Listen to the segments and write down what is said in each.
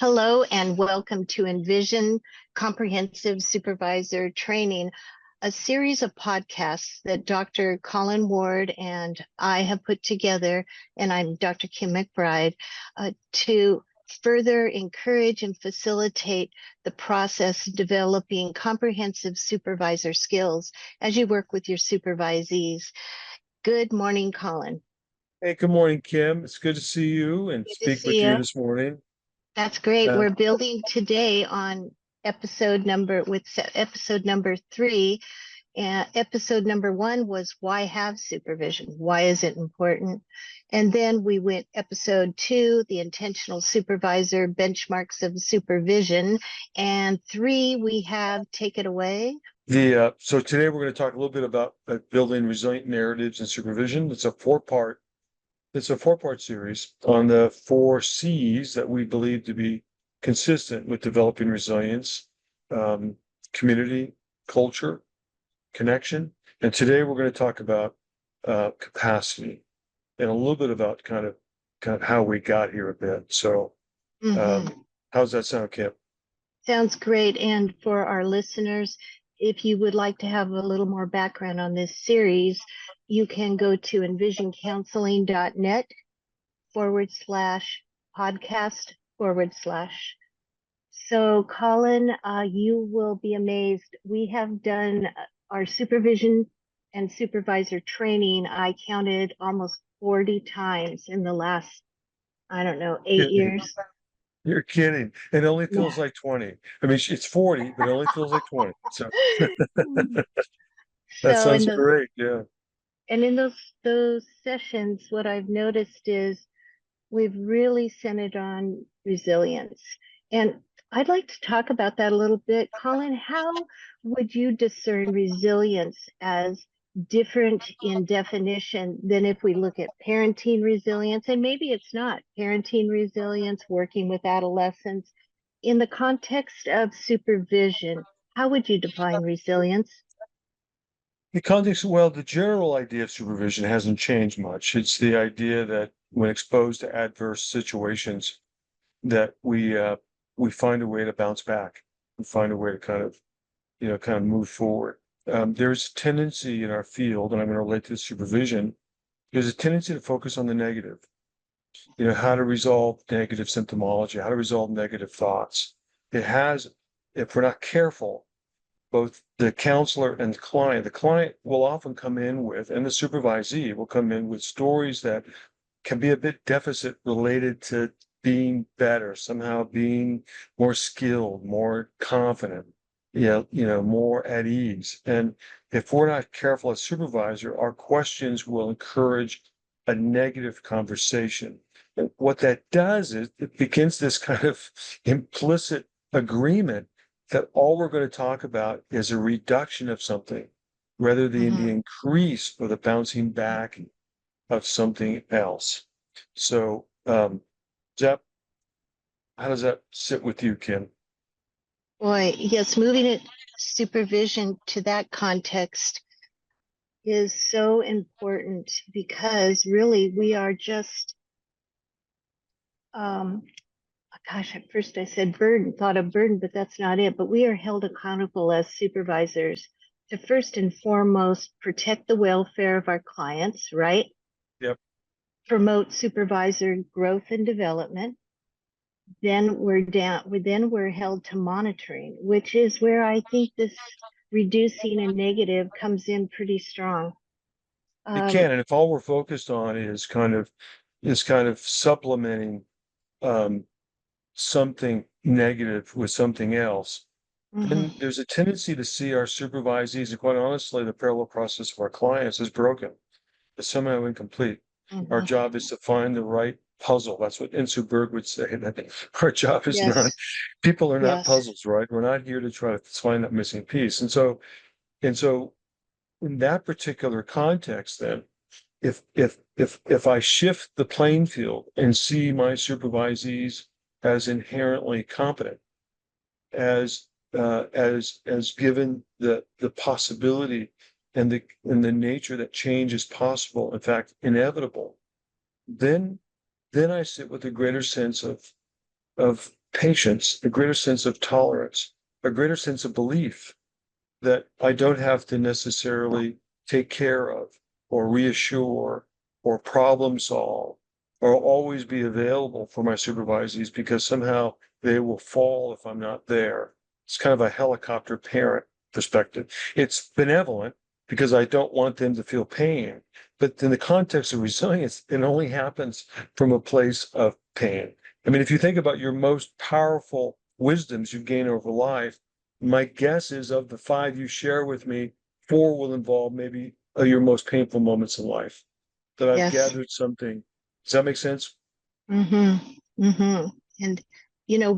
Hello and welcome to Envision Comprehensive Supervisor Training, a series of podcasts that Dr. Colin Ward and I have put together, and I'm Dr. Kim McBride, to further encourage and facilitate the process of developing comprehensive supervisor skills as you work with your supervisees. Good morning, Colin. Hey, good morning, Kim. It's good to see you and Good to speak with see you you. this morning. That's great. Uh, We're building today on episode number 3. And episode number 1 was why have supervision? Why is it important? And then we went episode 2, the intentional supervisor benchmarks of supervision. And 3, we have take it away. so today we're going to talk a little bit about building resilient narratives and supervision. It's a four-part series on the 4 C's that we believe to be consistent with developing resilience, community, culture, connection. And today we're going to talk about capacity and a little bit about kind of how we got here a bit. So, how's that sound, Kim? Sounds great. And for our listeners, if you would like to have a little more background on this series, you can go to envisioncounseling.net/podcast/. So, Colin, you will be amazed. We have done our supervision and supervisor training. I counted almost 40 times in the last, 8 years. You're kidding. It only Yeah. feels like 20. I mean, it's 40, but it only feels like 20. So that So sounds great. Yeah. in those sessions, what I've noticed is we've really centered on resilience. And I'd like to talk about that a little bit. Colin, how would you discern resilience as different in definition than if we look at parenting resilience? And maybe it's not parenting resilience, working with adolescents. In the context of supervision, how would you define resilience? The general idea of supervision hasn't changed much. It's the idea that when exposed to adverse situations, that we find a way to bounce back. We find a way to kind of move forward. There's a tendency in our field, and I'm going to relate to supervision. There's a tendency to focus on the negative. How to resolve negative symptomology, how to resolve negative thoughts. If we're not careful, both the counselor and the client will often come in with, and the supervisee will come in with stories that can be a bit deficit related to being better, somehow being more skilled, more confident, more at ease. And if we're not careful as supervisor, our questions will encourage a negative conversation. And what that does is it begins this kind of implicit agreement that all we're going to talk about is a reduction of something rather than the increase or the bouncing back of something else. So, Jeff, how does that sit with you, Kim? Boy, yes, moving it supervision to that context is so important because really we are just gosh, at first I said thought of burden, but that's not it. But we are held accountable as supervisors to first and foremost protect the welfare of our clients, right? Yep. Promote supervisor growth and development. Then we're held to monitoring, which is where I think this reducing a negative comes in pretty strong. It can, and if all we're focused on is kind of supplementing something negative with something else, then there's a tendency to see our supervisees, and quite honestly, the parallel process of our clients is broken. It's somehow incomplete. Our job is to find the right puzzle. That's what Insu Berg would say, that our job is not, people are not puzzles, right? We're not here to try to find that missing piece. And so in that particular context, then, if I shift the playing field and see my supervisees as inherently competent, as given the possibility and the nature that change is possible, in fact, inevitable, then I sit with a greater sense of patience, a greater sense of tolerance, a greater sense of belief that I don't have to necessarily take care of or reassure or problem solve or always be available for my supervisees because somehow they will fall if I'm not there. It's kind of a helicopter parent perspective. It's benevolent because I don't want them to feel pain. But in the context of resilience, it only happens from a place of pain. I mean, if you think about your most powerful wisdoms you've gained over life, my guess is of the 5 you share with me, 4 will involve maybe your most painful moments in life that I've Yes. gathered something. Does that make sense? Mm-hmm. Mm-hmm. And,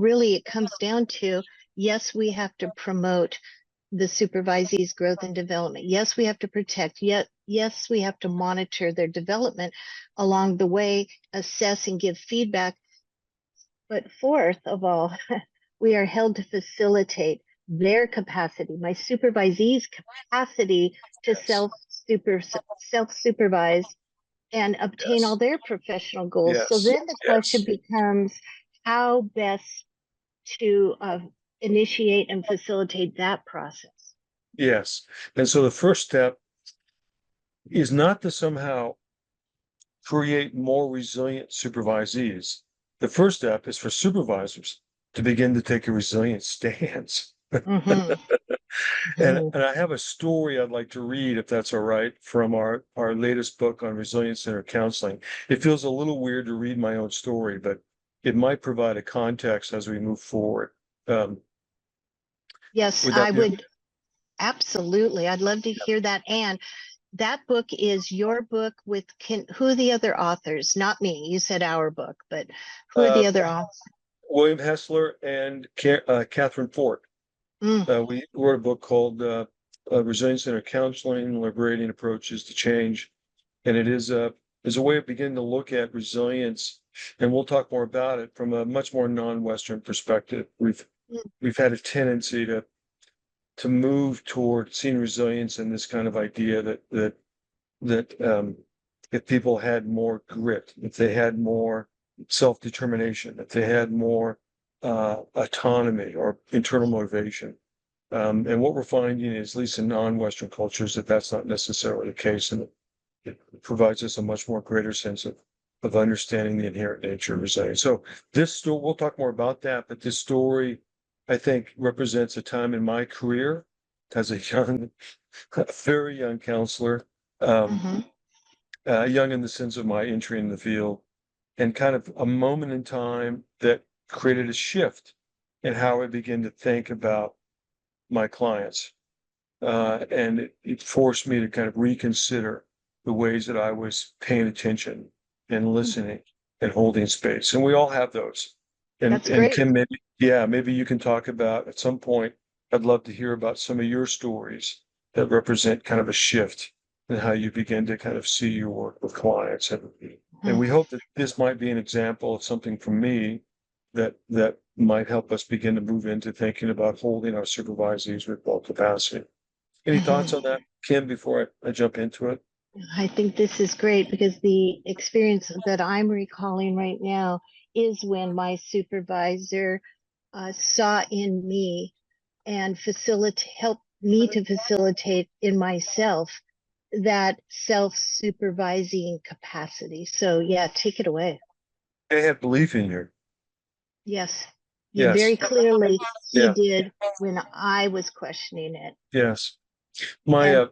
really it comes down to, yes, we have to promote the supervisees' growth and development. Yes, we have to protect. Yet, yes, we have to monitor their development along the way, assess and give feedback. But fourth of all, we are held to facilitate their capacity, my supervisee's capacity to Yes. self-supervise and obtain all Yes. their professional goals. So Yes. then the question Yes. becomes how best to initiate and facilitate that process. Yes. And so the first step is not to somehow create more resilient supervisees. The first step is for supervisors to begin to take a resilient stance. Mm-hmm. And I have a story I'd like to read, if that's all right, from our latest book on resilience center counseling. It feels a little weird to read my own story, but it might provide a context as we move forward. Um, Yes, would I that be? would absolutely. I'd love to hear that. And that book is your book with who are the other authors? Not me. You said our book, but who are Uh, the other authors? William Heusler and Catherine Fort. Mm, We wrote a book called Resilience Center Counseling: Liberating Approaches to Change, and it is a way of beginning to look at resilience. And we'll talk more about it from a much more non-Western perspective. mm, We've had a tendency to move toward seeing resilience and this kind of idea that if people had more grit, if they had more self-determination, if they had more autonomy or internal motivation. And what we're finding is, at least in non-Western cultures, that that's not necessarily the case, and it provides us a much more greater sense of understanding the inherent nature of resilience. So this story, we'll talk more about that, but this story, I think, represents a time in my career as a young, very young counselor, um, mm-hmm. young in the sense of my entry in the field, and kind of a moment in time that created a shift in how I began to think about my clients. And it forced me to kind of reconsider the ways that I was paying attention and listening and holding space. And we all have those. That's And great. Kim, maybe you can talk about at some point. I'd love to hear about some of your stories that represent kind of a shift in how you begin to kind of see your work with clients. And we hope that this might be an example of something from me that might help us begin to move into thinking about holding our supervisees with full capacity. Any thoughts on Mm-hmm. that, Kim, before I jump into it? I think this is great because the experience that I'm recalling right now is when my supervisor saw in me and helped me to facilitate in myself that self-supervising capacity. So yeah, take it away. They had belief in you. Yes, Yes. very clearly he Yeah. did when I was questioning it. Yes. My And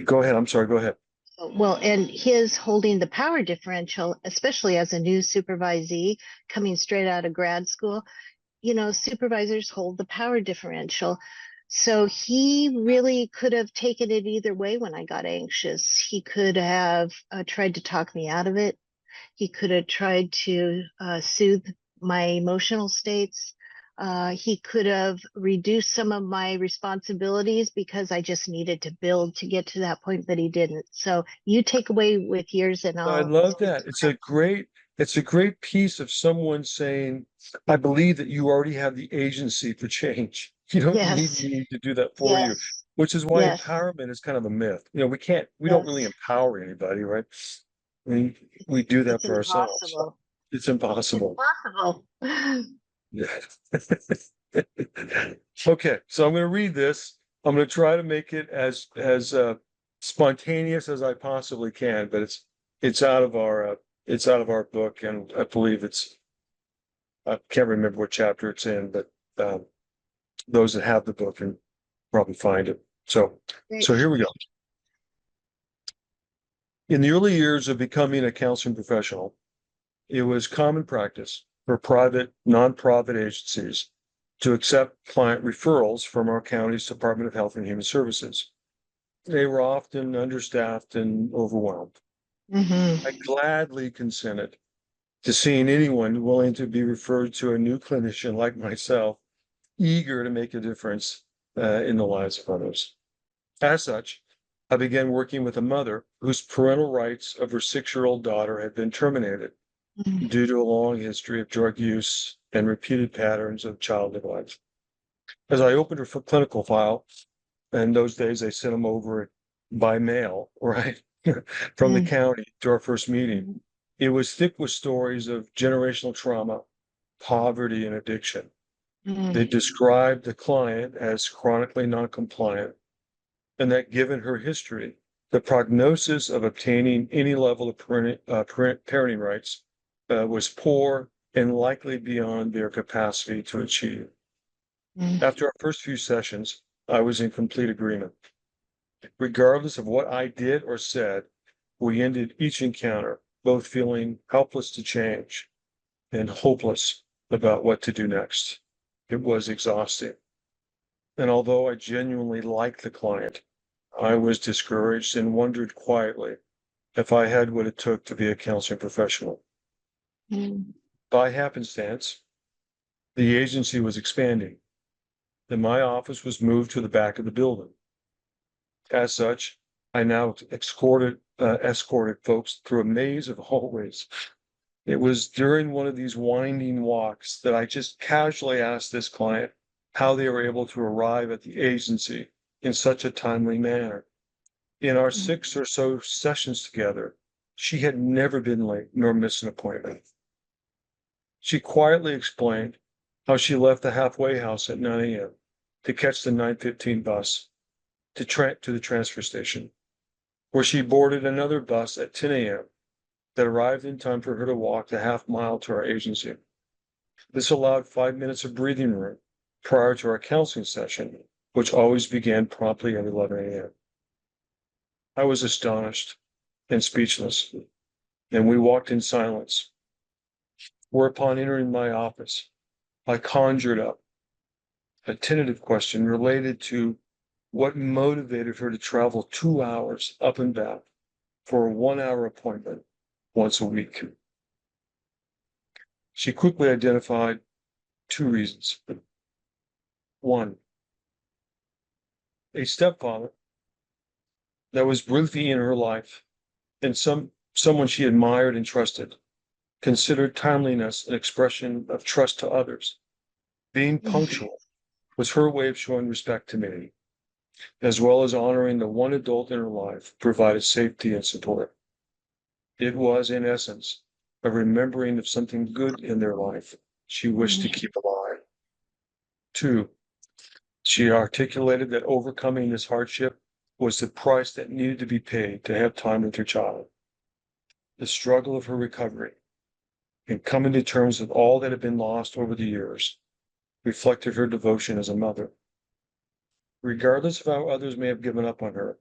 go ahead. I'm sorry. Go ahead. well, and his holding the power differential, especially as a new supervisee coming straight out of grad school, supervisors hold the power differential. So he really could have taken it either way when I got anxious. He could have tried to talk me out of it. He could have tried to soothe my emotional states. He could have reduced some of my responsibilities because I just needed to build to get to that point, but he didn't. So you take away with yours and I I'll love speak that. to that. It's a great piece of someone saying, I believe that you already have the agency for change. You don't need Yes, me to do that for you, yes, which is why yes, empowerment is kind of a myth. We don't really yes. empower anybody, right? We do that It's for ourselves. impossible. It's It's impossible. impossible. Okay, so I'm going to read this. I'm going to try to make it as spontaneous as I possibly can, but it's out of our book, and I believe I can't remember what chapter it's in, but those that have the book can probably find it. So Great. here we go. In the early years of becoming a counseling professional, it was common practice for private, nonprofit agencies to accept client referrals from our county's Department of Health and Human Services. They were often understaffed and overwhelmed. Mhm. I gladly consented to seeing anyone willing to be referred to a new clinician like myself, eager to make a difference in the lives of others. As such, I began working with a mother whose parental rights of her 6-year-old daughter had been terminated Mhm. due to a long history of drug use and repeated patterns of child neglect. As I opened her clinical file, and those days I sent them over by mail, right, from the county to our first meeting, it was thick with stories of generational trauma, poverty, and addiction. They described the client as chronically non-compliant, and that given her history, the prognosis of obtaining any level of parenting rights was poor and likely beyond their capacity to achieve. After our first few sessions, I was in complete agreement. Regardless of what I did or said, we ended each encounter both feeling helpless to change and hopeless about what to do next. It was exhausting. And although I genuinely liked the client, I was discouraged and wondered quietly if I had what it took to be a counseling professional. By happenstance, the agency was expanding, and my office was moved to the back of the building. As such, I now escorted folks through a maze of hallways. It was during one of these winding walks that I just casually asked this client how they were able to arrive at the agency in such a timely manner. In our 6 or so sessions together, she had never been late nor missed an appointment. She quietly explained how she left the halfway house at 9 a.m. to catch the 9:15 bus to the transfer station, where she boarded another bus at 10 a.m. that arrived in time for her to walk the half mile to our agency. This allowed 5 minutes of breathing room prior to our counseling session, which always began promptly at 11 a.m. I was astonished and speechless, and we walked in silence. Whereupon, entering my office, I conjured up a tentative question related to what motivated her to travel 2 hours up and back for a 1-hour appointment once a week. She quickly identified 2 reasons. 1, a stepfather that was briefly in her life and someone she admired and trusted, considered timeliness an expression of trust to others. Being punctual was her way of showing respect to me, as well as honoring the one adult in her life provided safety and support. It was, in essence, a remembering of something good in their life she wished to keep alive. 2, she articulated that overcoming this hardship was the price that needed to be paid to have time with her child. The struggle of her recovery and coming to terms with all that had been lost over the years reflected her devotion as a mother. Regardless of how others may have given up on her,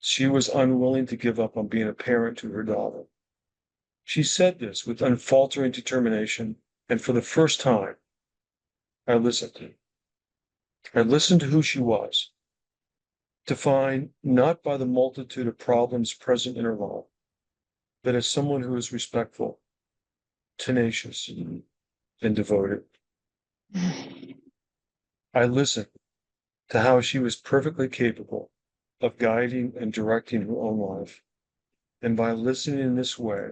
she was unwilling to give up on being a parent to her daughter. She said this with unfaltering determination, and for the first time, I listened. I listened to who she was, defined not by the multitude of problems present in her life, but as someone who is respectful, tenacious, and devoted. I listened to how she was perfectly capable of guiding and directing her own life. And by listening in this way,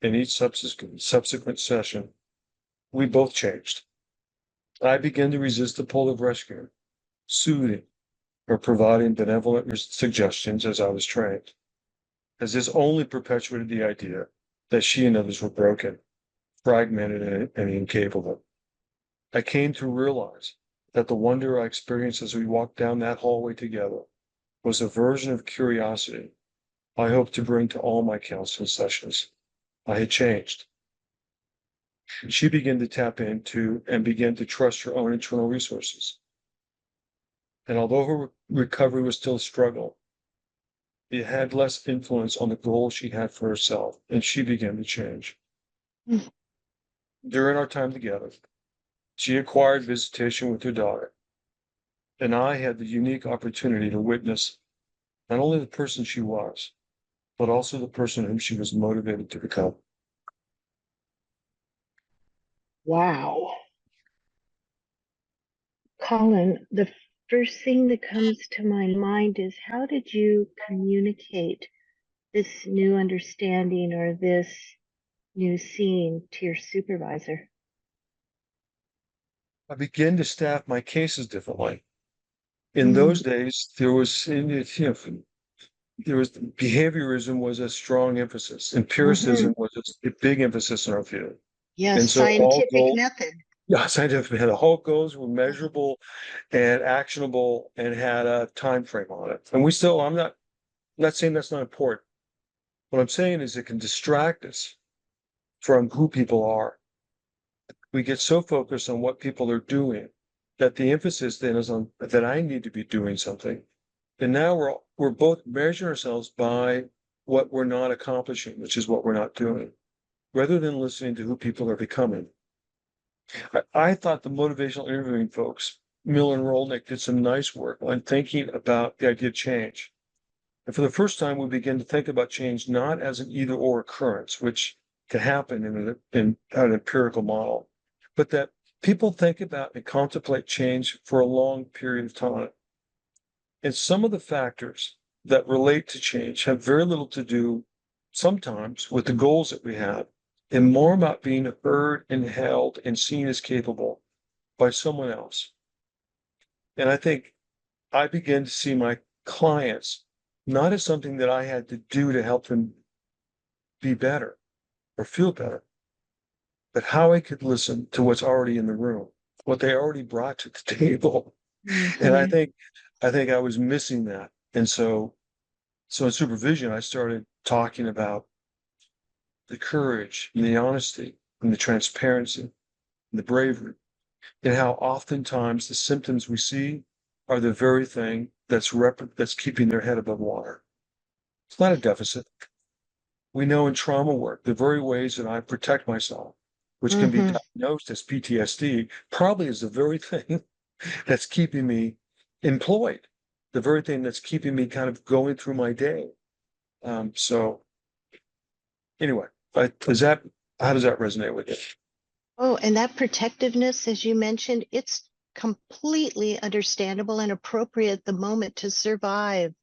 in each subsequent session, we both changed. I began to resist the pull of rescue, soothing, or providing benevolent suggestions as I was trained, as this only perpetuated the idea that she and others were broken, fragmented, and incapable. I came to realize that the wonder I experienced as we walked down that hallway together was a version of curiosity I hoped to bring to all my counseling sessions. I had changed. She began to tap into and began to trust her own internal resources. And although her recovery was still a struggle, it had less influence on the goals she had for herself, and she began to change. Mm. During our time together, she acquired visitation with her daughter, and I had the unique opportunity to witness not only the person she was, but also the person whom she was motivated to become. Wow. Colin, the first thing that comes to my mind is how did you communicate this new understanding or this new seeing to your supervisor? I began to staff my cases differently. In Mm. those days, there was behaviorism was a strong emphasis. Hmm. Empiricism was a big emphasis in our field. Yes, And so all scientific goals, method. yeah, scientific, the whole goals were measurable and actionable and had a time frame on it. And we still, I'm not saying that's not important. What I'm saying is it can distract us from who people are. We get so focused on what people are doing that the emphasis then is on that I need to be doing something. And now we're both measuring ourselves by what we're not accomplishing, which is what we're not doing, rather than listening to who people are becoming. I thought the motivational interviewing folks, Miller and Rolnick, did some nice work on thinking about the idea of change. And for the first time, we begin to think about change not as an either or occurrence, which can happen in an empirical model, but that people think about and contemplate change for a long period of time. And some of the factors that relate to change have very little to do sometimes with the goals that we have and more about being heard and held and seen as capable by someone else. And I think I began to see my clients not as something that I had to do to help them be better or feel better, but how I could listen to what's already in the room, what they already brought to the table. And Hmm. I think I was missing that. And so in supervision, I started talking about the courage and the honesty and the transparency and the bravery and how oftentimes the symptoms we see are the very thing that's keeping their head above water. It's not a deficit. We know in trauma work, the very ways that I protect myself, which can be Hmm. diagnosed as PTSD, probably is the very thing that's keeping me employed, the very thing that's keeping me kind of going through my day. So anyway, how does that resonate with you? Oh, and that protectiveness, as you mentioned, it's completely understandable and appropriate the moment to survive.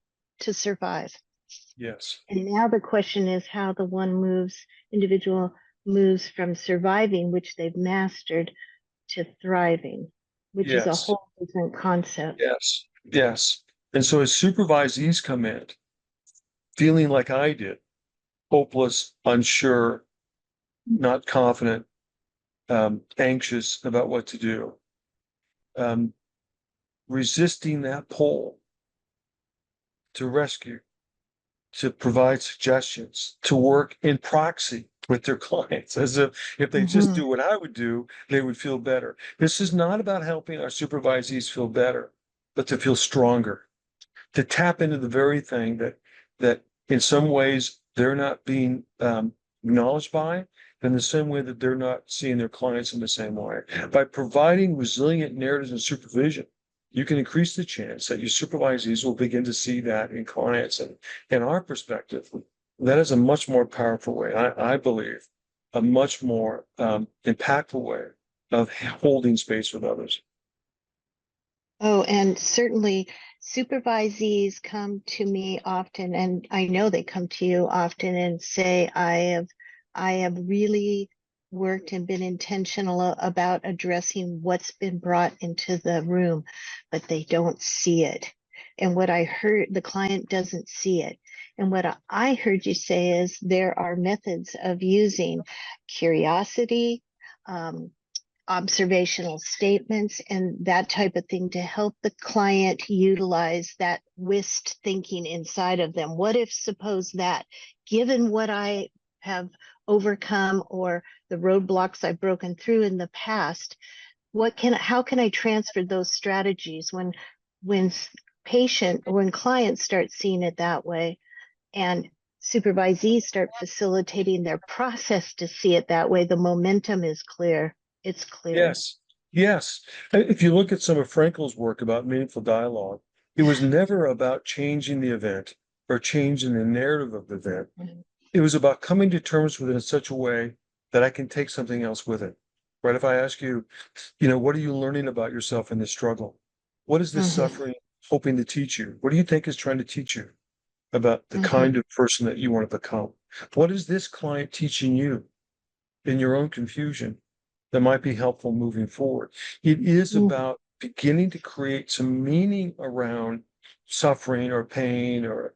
Yes. And now the question is how the individual moves from surviving, which they've mastered, to thriving, which is a Yes. whole different concept. Yes. Yes. And so as supervisees come in, feeling like I did, hopeless, unsure, not confident, anxious about what to do, um, resisting that pull to rescue, to provide suggestions, to work in proxy with their clients, as if they just Hmm. do what I would do, they would feel better. This is not about helping our supervisees feel better, but to feel stronger, to tap into the very thing that in some ways they're not being acknowledged by, in the same way that they're not seeing their clients in the same way. By providing resilient narratives and supervision, you can increase the chance that your supervisees will begin to see that in clients. And in our perspective, that is a much more powerful way, I believe, a much more impactful way of holding space with others. Oh, and certainly supervisees come to me often, and I know they come to you often and say, I have really worked and been intentional about addressing what's been brought into the room, but they don't see it. And what I heard, the client doesn't see it. And what I heard you say is there are methods of using curiosity, um, observational statements and that type of thing to help the client utilize that whist thinking inside of them. What if, suppose that, given what I have overcome or the roadblocks I've broken through in the past, how can I transfer those strategies when when clients start seeing it that way and supervisees start facilitating their process to see it that way, the momentum is clear. It's clear. Yes, yes. If you look at some of Frankel's work about meaningful dialogue, it was never about changing the event or changing the narrative of the event. It was about coming to terms with it in such a way that I can take something else with it. Right? If I ask you, what are you learning about yourself in this struggle? What is this suffering hoping to teach you? What do you think is trying to teach you about the kind of person that you want to become? What is this client teaching you in your own confusion that might be helpful moving forward? It is about beginning to create some meaning around suffering or pain or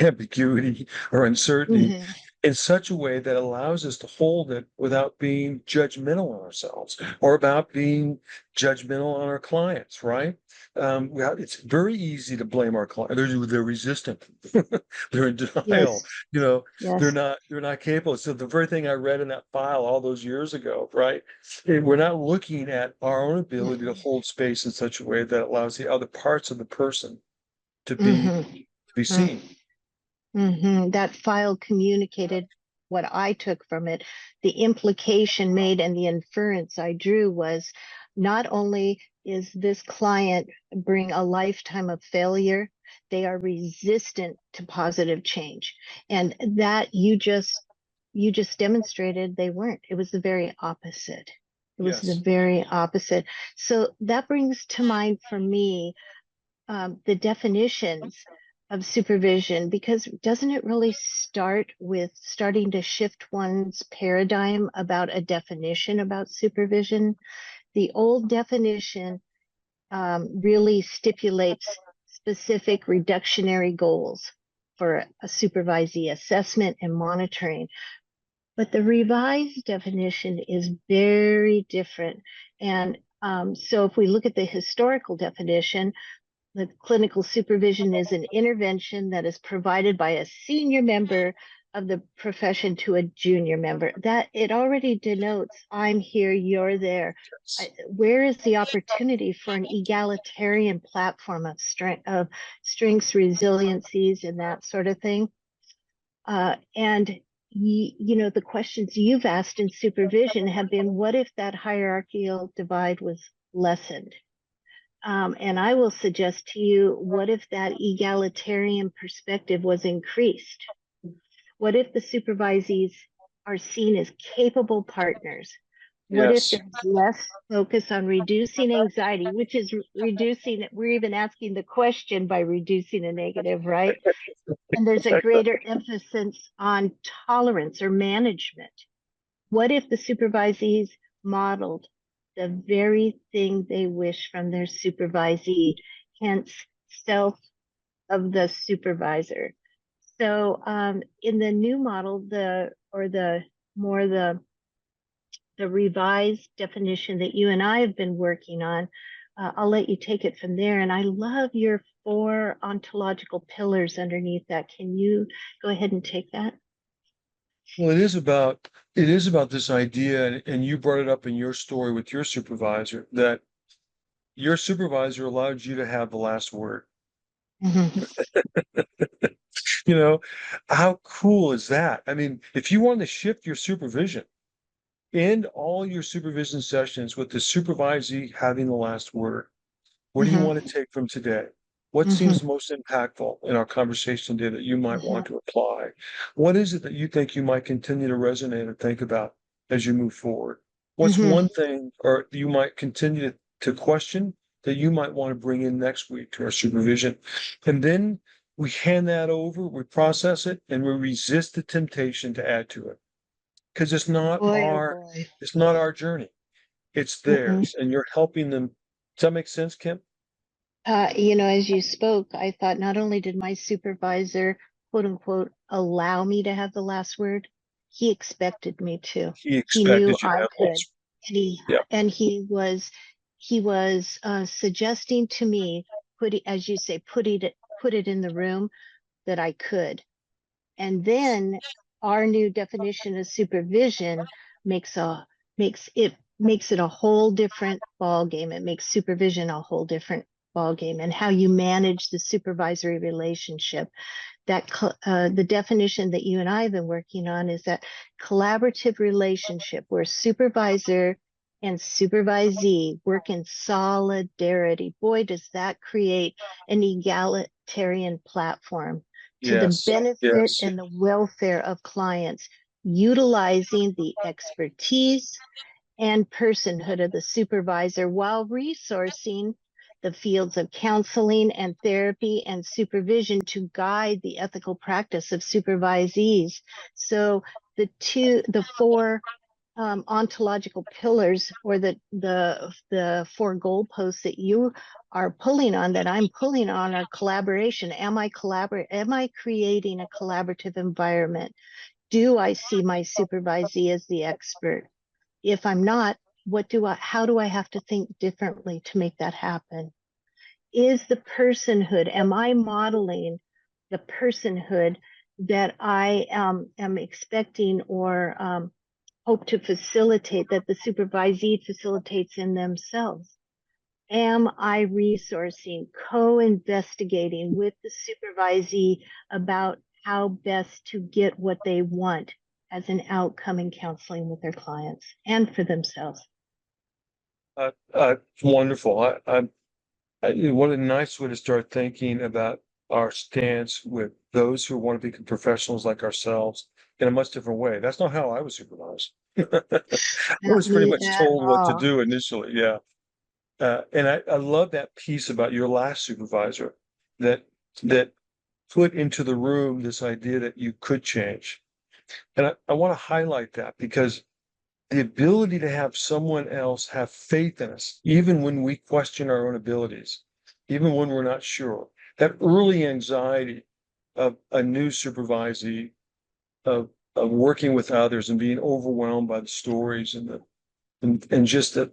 ambiguity or uncertainty in such a way that allows us to hold it without being judgmental on ourselves or about being judgmental on our clients, right? It's very easy to blame our clients. They're resistant. They're in denial. They're not capable. So the very thing I read in that file all those years ago, right? We're not looking at our own ability to hold space in such a way that allows the other parts of the person to be seen. That file communicated what I took from it. The implication made and the inference I drew was not only is this client bring a lifetime of failure, they are resistant to positive change. And that you just demonstrated they weren't. It was the very opposite. It was the very opposite. So that brings to mind for me the definitions of supervision, because doesn't it really start with starting to shift one's paradigm about a definition about supervision? The old definition really stipulates specific reductionary goals for a supervisee assessment and monitoring. But the revised definition is very different. And so if we look at the historical definition, the clinical supervision is an intervention that is provided by a senior member of the profession to a junior member. That it already denotes I'm here, you're there. Where is the opportunity for an egalitarian platform of strengths, resiliencies, and that sort of thing? And the questions you've asked in supervision have been, what if that hierarchical divide was lessened? And I will suggest to you, what if that egalitarian perspective was increased? What if the supervisees are seen as capable partners? What if there's less focus on reducing anxiety, which is reducing, we're even asking the question by reducing a negative, right? And there's a greater emphasis on tolerance or management. What if the supervisees modeled the very thing they wish from their supervisee, hence self of the supervisor? So in the new model, the revised definition that you and I have been working on, I'll let you take it from there. And I love your 4 ontological pillars underneath that. Can you go ahead and take that? Well, it is about this idea, and you brought it up in your story with your supervisor, that your supervisor allowed you to have the last word. How cool is that? I mean, if you want to shift your supervision, end all your supervision sessions with the supervisee having the last word. What do you want to take from today? What seems most impactful in our conversation today that you might want to apply? What is it that you think you might continue to resonate and think about as you move forward? What's one thing or you might continue to question that you might want to bring in next week to our supervision? And then we hand that over, we process it, and we resist the temptation to add to it. Because it's not our journey. It's theirs, and you're helping them. Does that make sense, Kim? As you spoke, I thought not only did my supervisor, quote unquote, allow me to have the last word, he expected me to. He He knew expected you to I have could. And he Yeah. and he was suggesting to me, as you say, put it in the room that I could. And then our new definition of supervision makes it a whole different ball game. It makes supervision a whole different ball game, and how you manage the supervisory relationship. That the definition that you and I have been working on is that collaborative relationship where supervisor and supervisee work in solidarity. Boy, does that create an egalitarian platform to the Yes. benefit Yes. and the welfare of clients, utilizing the expertise and personhood of the supervisor while resourcing the fields of counseling and therapy and supervision to guide the ethical practice of supervisees. So the four ontological pillars, or the four goalposts that you are pulling on, that I'm pulling on, are collaboration. Am I creating a collaborative environment? Do I see my supervisee as the expert? If I'm not, how do I have to think differently to make that happen? Is the personhood, am I modeling the personhood that I am expecting or hope to facilitate, that the supervisee facilitates in themselves? Am I resourcing, co-investigating with the supervisee about how best to get what they want as an outcome in counseling with their clients and for themselves? Wonderful. What a nice way to start thinking about our stance with those who want to become professionals like ourselves in a much different way. That's not how I was supervised. I Not was pretty me much at told what to all. do initially. Yeah. And I love that piece about your last supervisor that that put into the room this idea that you could change. And I want to highlight that because the ability to have someone else have faith in us, even when we question our own abilities, even when we're not sure, that early anxiety of a new supervisee, of working with others and being overwhelmed by the stories and just the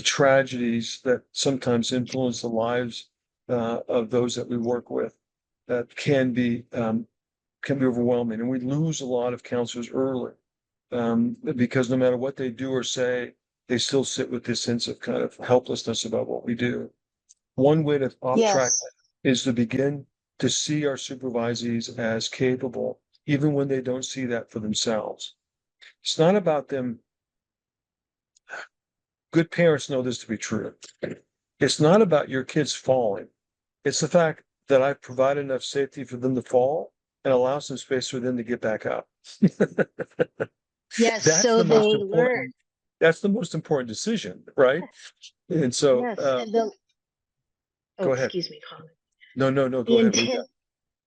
tragedies that sometimes influence the lives of those that we work with, that can be overwhelming, and we lose a lot of counselors early, because no matter what they do or say, they still sit with this sense of kind of helplessness about what we do. One way to off track Yes. is to begin to see our supervisees as capable, even when they don't see that for themselves. It's not about them. Good parents know this to be true. It's not about your kids falling. It's the fact that I've provided enough safety for them to fall and allow some space for them to get back up. Yes, That's so the most they learn. important. That's the most important decision, right? And so, Yes, and oh, go ahead. excuse me, Colin. No, The go ahead. What do you got? intent,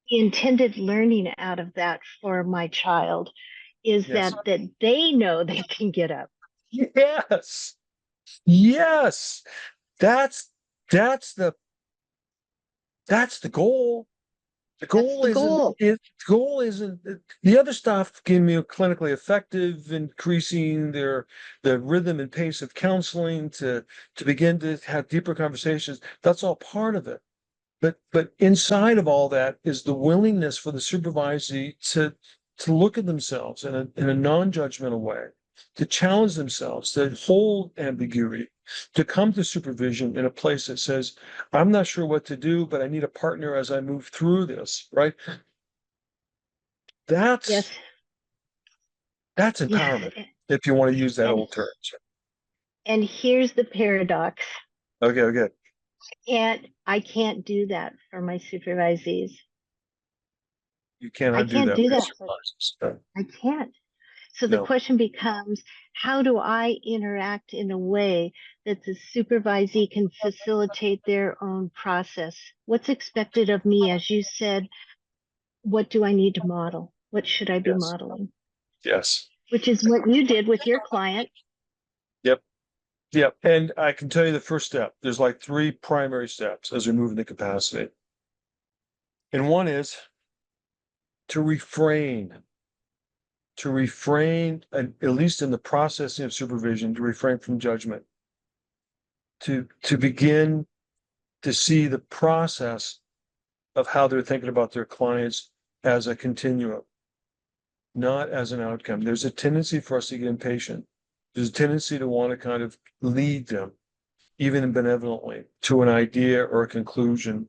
the intended learning out of that for my child is Yes. that they know they can get up. Yes. Yes. That's that's the that's the goal. The That's goal the isn't goal. it the goal isn't the other stuff can be clinically effective, increasing the rhythm and pace of counseling to begin to have deeper conversations. That's all part of it. But inside of all that is the willingness for the supervisee to look at themselves in a non-judgmental way, to challenge themselves, to hold ambiguity, to come to supervision in a place that says, I'm not sure what to do, but I need a partner as I move through this, right? Yes, That's yes. empowerment, if you want to use that And old term. and here's the paradox. Okay. And I can't do that for my supervisees. You I cannot do can't that do with that. supervisors. I can't. So the No. question becomes, how do I interact in a way that the supervisee can facilitate their own process? What's expected of me? As you said, what do I need to model? What should I be Yes. modeling? Yes. Which is what you did with your client. Yep. Yep. And I can tell you the first step. There's like three primary steps as we move into capacity. And one is to refrain to refrain, at least in the processing of supervision, to refrain from judgment, to begin to see the process of how they're thinking about their clients as a continuum, not as an outcome. There's a tendency for us to get impatient. There's a tendency to want to kind of lead them, even benevolently, to an idea or a conclusion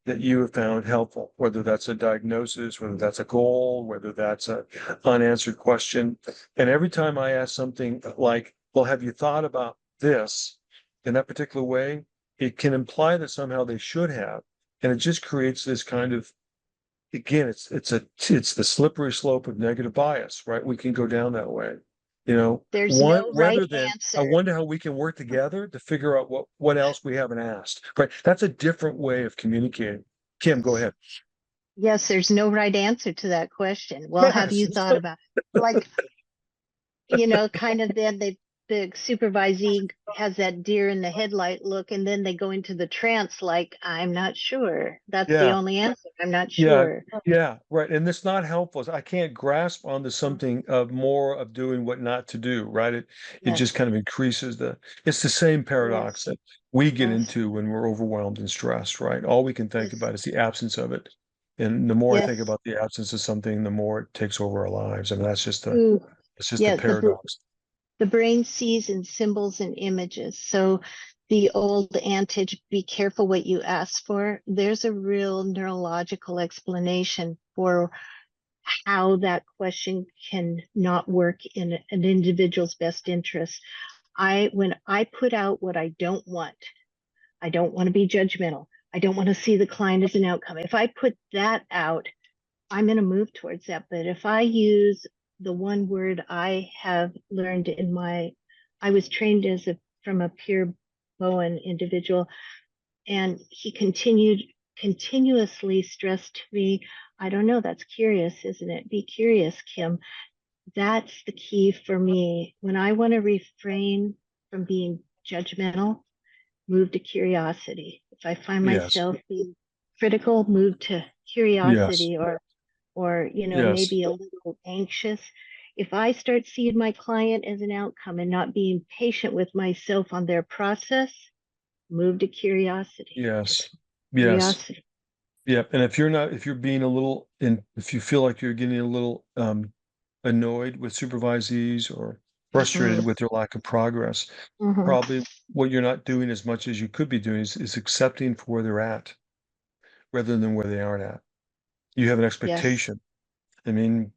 that you have found helpful, whether that's a diagnosis, whether that's a goal, whether that's an unanswered question. And every time I ask something like, well, have you thought about this in that particular way? It can imply that somehow they should have. And it just creates this kind of, again, it's the slippery slope of negative bias, right? We can go down that way. There's One no right rather than I answer. wonder how we can work together to figure out what else we haven't asked. Right. That's a different way of communicating. Kim, go ahead. Yes, there's no right answer to that question. Well, have Yes. you thought about, like, kind of then the supervisee has that deer in the headlight look, and then they go into the trance like, I'm not sure. That's the Yeah. only answer. I'm not Yeah. sure. Yeah. Right. And it's not helpful. I can't grasp onto something of more of doing what not to do. Right. It Yes, just kind of increases it's the same paradox yes, that we get yes, into when we're overwhelmed and stressed. Right. All we can think yes, about is the absence of it. And the more I think yes. about the absence of something, the more it takes over our lives. I mean, Ooh, it's just a yeah, paradox. the brain sees in symbols and images. So the old antage, be careful what you ask for, there's a real neurological explanation for how that question can not work in an individual's best interest. When I put out what I don't want to be judgmental. I don't want to see the client as an outcome. If I put that out, I'm going to move towards that. But if I use the one word I have learned I was trained from a Pierre Bowen individual, and he continuously stressed to me, I don't know, that's curious, isn't it? Be curious, Kim. That's the key for me. When I want to refrain from being judgmental, move to curiosity. If I find Yes. myself being critical, move to Yes. curiosity, or Yes. maybe a little anxious. If I start seeing my client as an outcome and not being patient with myself on their process, move to curiosity. Yes. Yes. Curiosity. Yeah. And if you're being a little, and if you feel like you're getting a little annoyed with supervisees or frustrated Mm-hmm. with their lack of progress, Mm-hmm. probably what you're not doing as much as you could be doing is accepting for where they're at rather than where they aren't at. You have an Yes. expectation. I mean,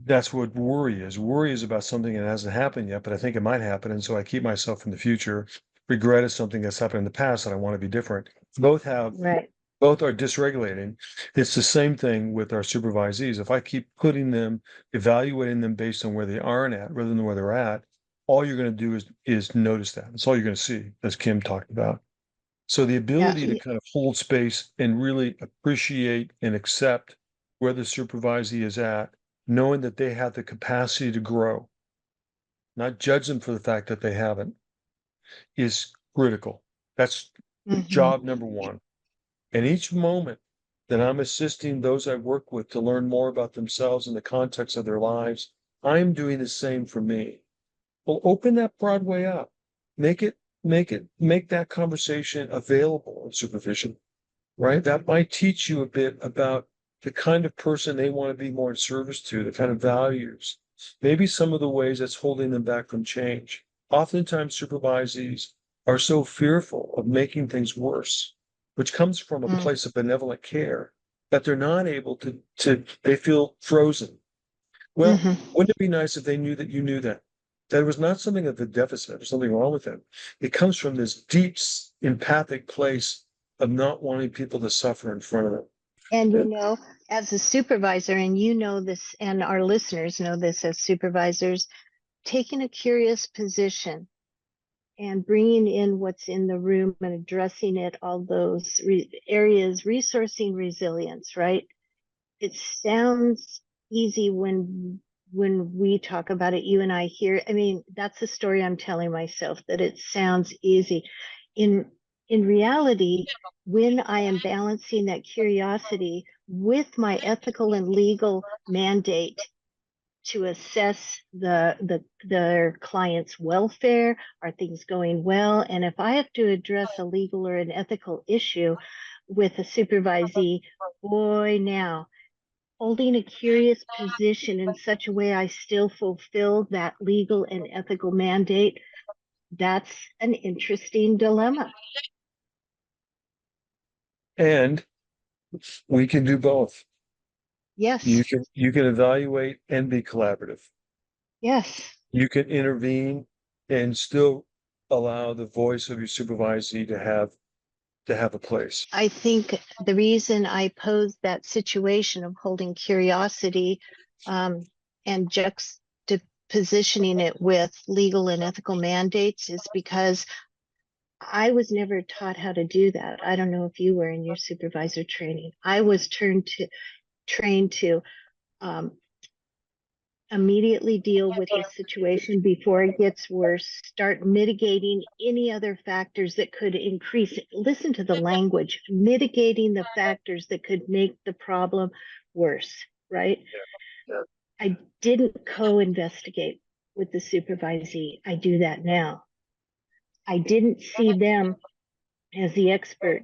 that's what worry is. Worry is about something that hasn't happened yet, but I think it might happen. And so I keep myself in the future. Regret is something that's happened in the past and I want to be different. Right. Both are dysregulating. It's the same thing with our supervisees. If I keep evaluating them based on where they aren't at rather than where they're at, all you're going to do is notice that. That's all you're going to see, as Kim talked about. So the Yeah. ability to kind of hold space and really appreciate and accept where the supervisee is at, knowing that they have the capacity to grow, not judge them for the fact that they haven't, is critical. That's Mm-hmm. job number one. And each moment that I'm assisting those I work with to learn more about themselves in the context of their lives, I'm doing the same for me. Well, open that Broadway up. Make that conversation available in supervision, right? That might teach you a bit about the kind of person they want to be more in service to, the kind of values, maybe some of the ways that's holding them back from change. Oftentimes, supervisees are so fearful of making things worse, which comes from a place of benevolent care, that they're not able they feel frozen. Well, Mm-hmm. wouldn't it be nice if they knew that you knew that? That it was not something of a deficit or something wrong with them. It comes from this deep empathic place of not wanting people to suffer in front of them. And Uh, as a supervisor, and this, and our listeners know this as supervisors, taking a curious position and bringing in what's in the room and addressing it, all those areas, resourcing resilience, right? It sounds easy when we talk about it, you and I hear. I mean, that's the story I'm telling myself, that it sounds easy. In in reality, when I am balancing that curiosity with my ethical and legal mandate, to assess their client's welfare. Are things going well? And if I have to address a legal or an ethical issue with a supervisee, boy, now holding a curious position in such a way I still fulfill that legal and ethical mandate, that's an interesting dilemma. And we can do both. Yes. You can evaluate and be collaborative. Yes. You can intervene and still allow the voice of your supervisee to have a place. I think the reason I posed that situation of holding curiosity and juxtapositioning it with legal and ethical mandates is because I was never taught how to do that. I don't know if you were in your supervisor training. I was trained to immediately deal with the situation before it gets worse, start mitigating any other factors that could increase. Listen to the language, mitigating the factors that could make the problem worse, right? Yeah. I didn't co-investigate with the supervisee. I do that now. I didn't see them as the expert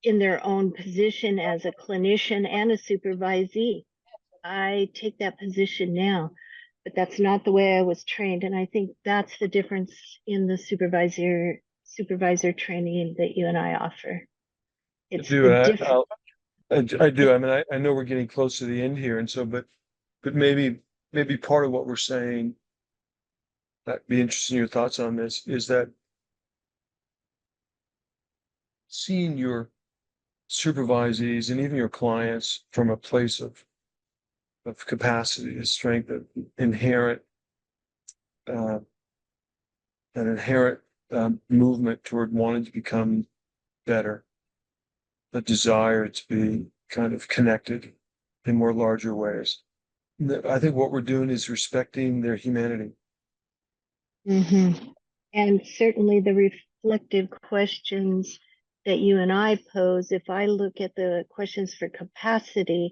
in their own position as a clinician and a supervisee. I take that position now, but that's not the way I was trained. And I think that's the difference in the supervisor training that you and I offer. It's different. I do. I mean, I know we're getting close to the end here, and so, but maybe part of what we're saying, that'd be interesting, your thoughts on this, is that seeing your supervisees and even your clients from a place of capacity, a strength, of inherent, an inherent movement toward wanting to become better, a desire to be kind of connected in more larger ways. I think what we're doing is respecting their humanity. Mm-hmm. And certainly the reflective questions that you and I pose, if I look at the questions for capacity,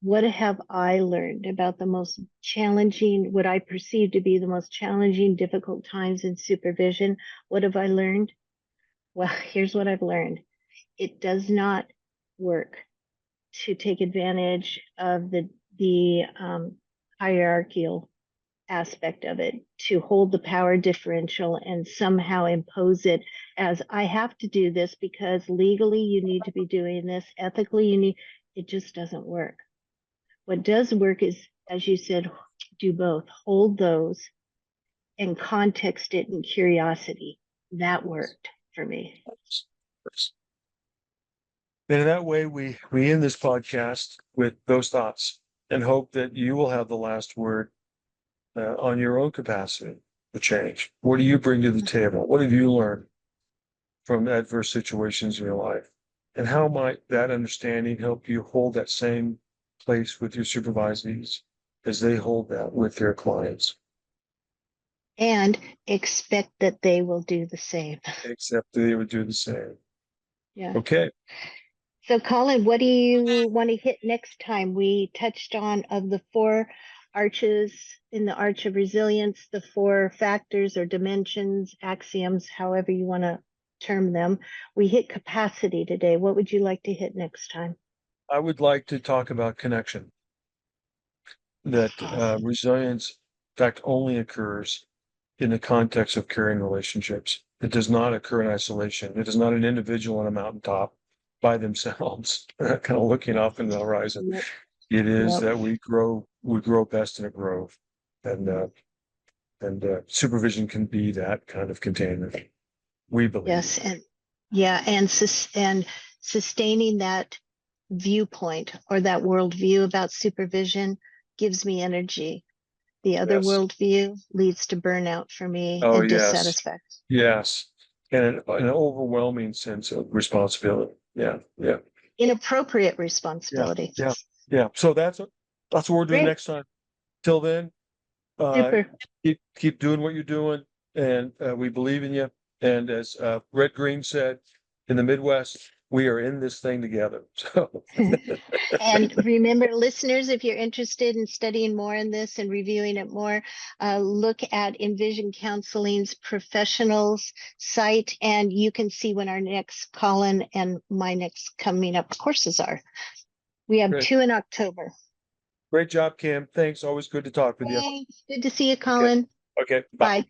what have I learned about the most challenging, what I perceive to be the most challenging, difficult times in supervision? What have I learned? Well, here's what I've learned. It does not work to take advantage of the hierarchical aspect of it, to hold the power differential and somehow impose it as I have to do this because legally you need to be doing this, ethically you need. It just doesn't work. What does work is, as you said, do both. Hold those and context it in curiosity. That worked for me. And in that way, we end this podcast with those thoughts and hope that you will have the last word on your own capacity to change. What do you bring to the table? What have you learned from adverse situations in your life? And how might that understanding help you hold that same place with your supervisees as they hold that with their clients? And expect that they will do the same. Except they would do the same. Yeah. Okay. So Colin, what do you want to hit next time? We touched on of the four arches in the arch of resilience, the four factors or dimensions, axioms, however you want to term them. We hit capacity today. What would you like to hit next time? I would like to talk about connection. That resilience, in fact, only occurs in the context of caring relationships. It does not occur in isolation. It is not an individual on a mountaintop by themselves, kind of looking off in the horizon. Yep. It is that we grow best in a grove, and supervision can be that kind of container. We believe. Yes, and sustaining that viewpoint or that worldview about supervision gives me energy. The other worldview leads to burnout for me and dissatisfaction. Yes. And an overwhelming sense of responsibility. Yeah. Inappropriate responsibility. Yeah. So that's what we're doing next time. Till then, Super. keep doing what you're doing, and we believe in you. And as Red Green said, in the Midwest, we are in this thing together. So And remember, listeners, if you're interested in studying more in this and reviewing it more, look at Envision Counseling's professionals site, and you can see when our next Colin and my next coming up courses are. We have Great. 2 in October. great job, Kim. Thanks. Always good to talk with you. Thanks. Good to see you, Colin. Okay, bye. Bye.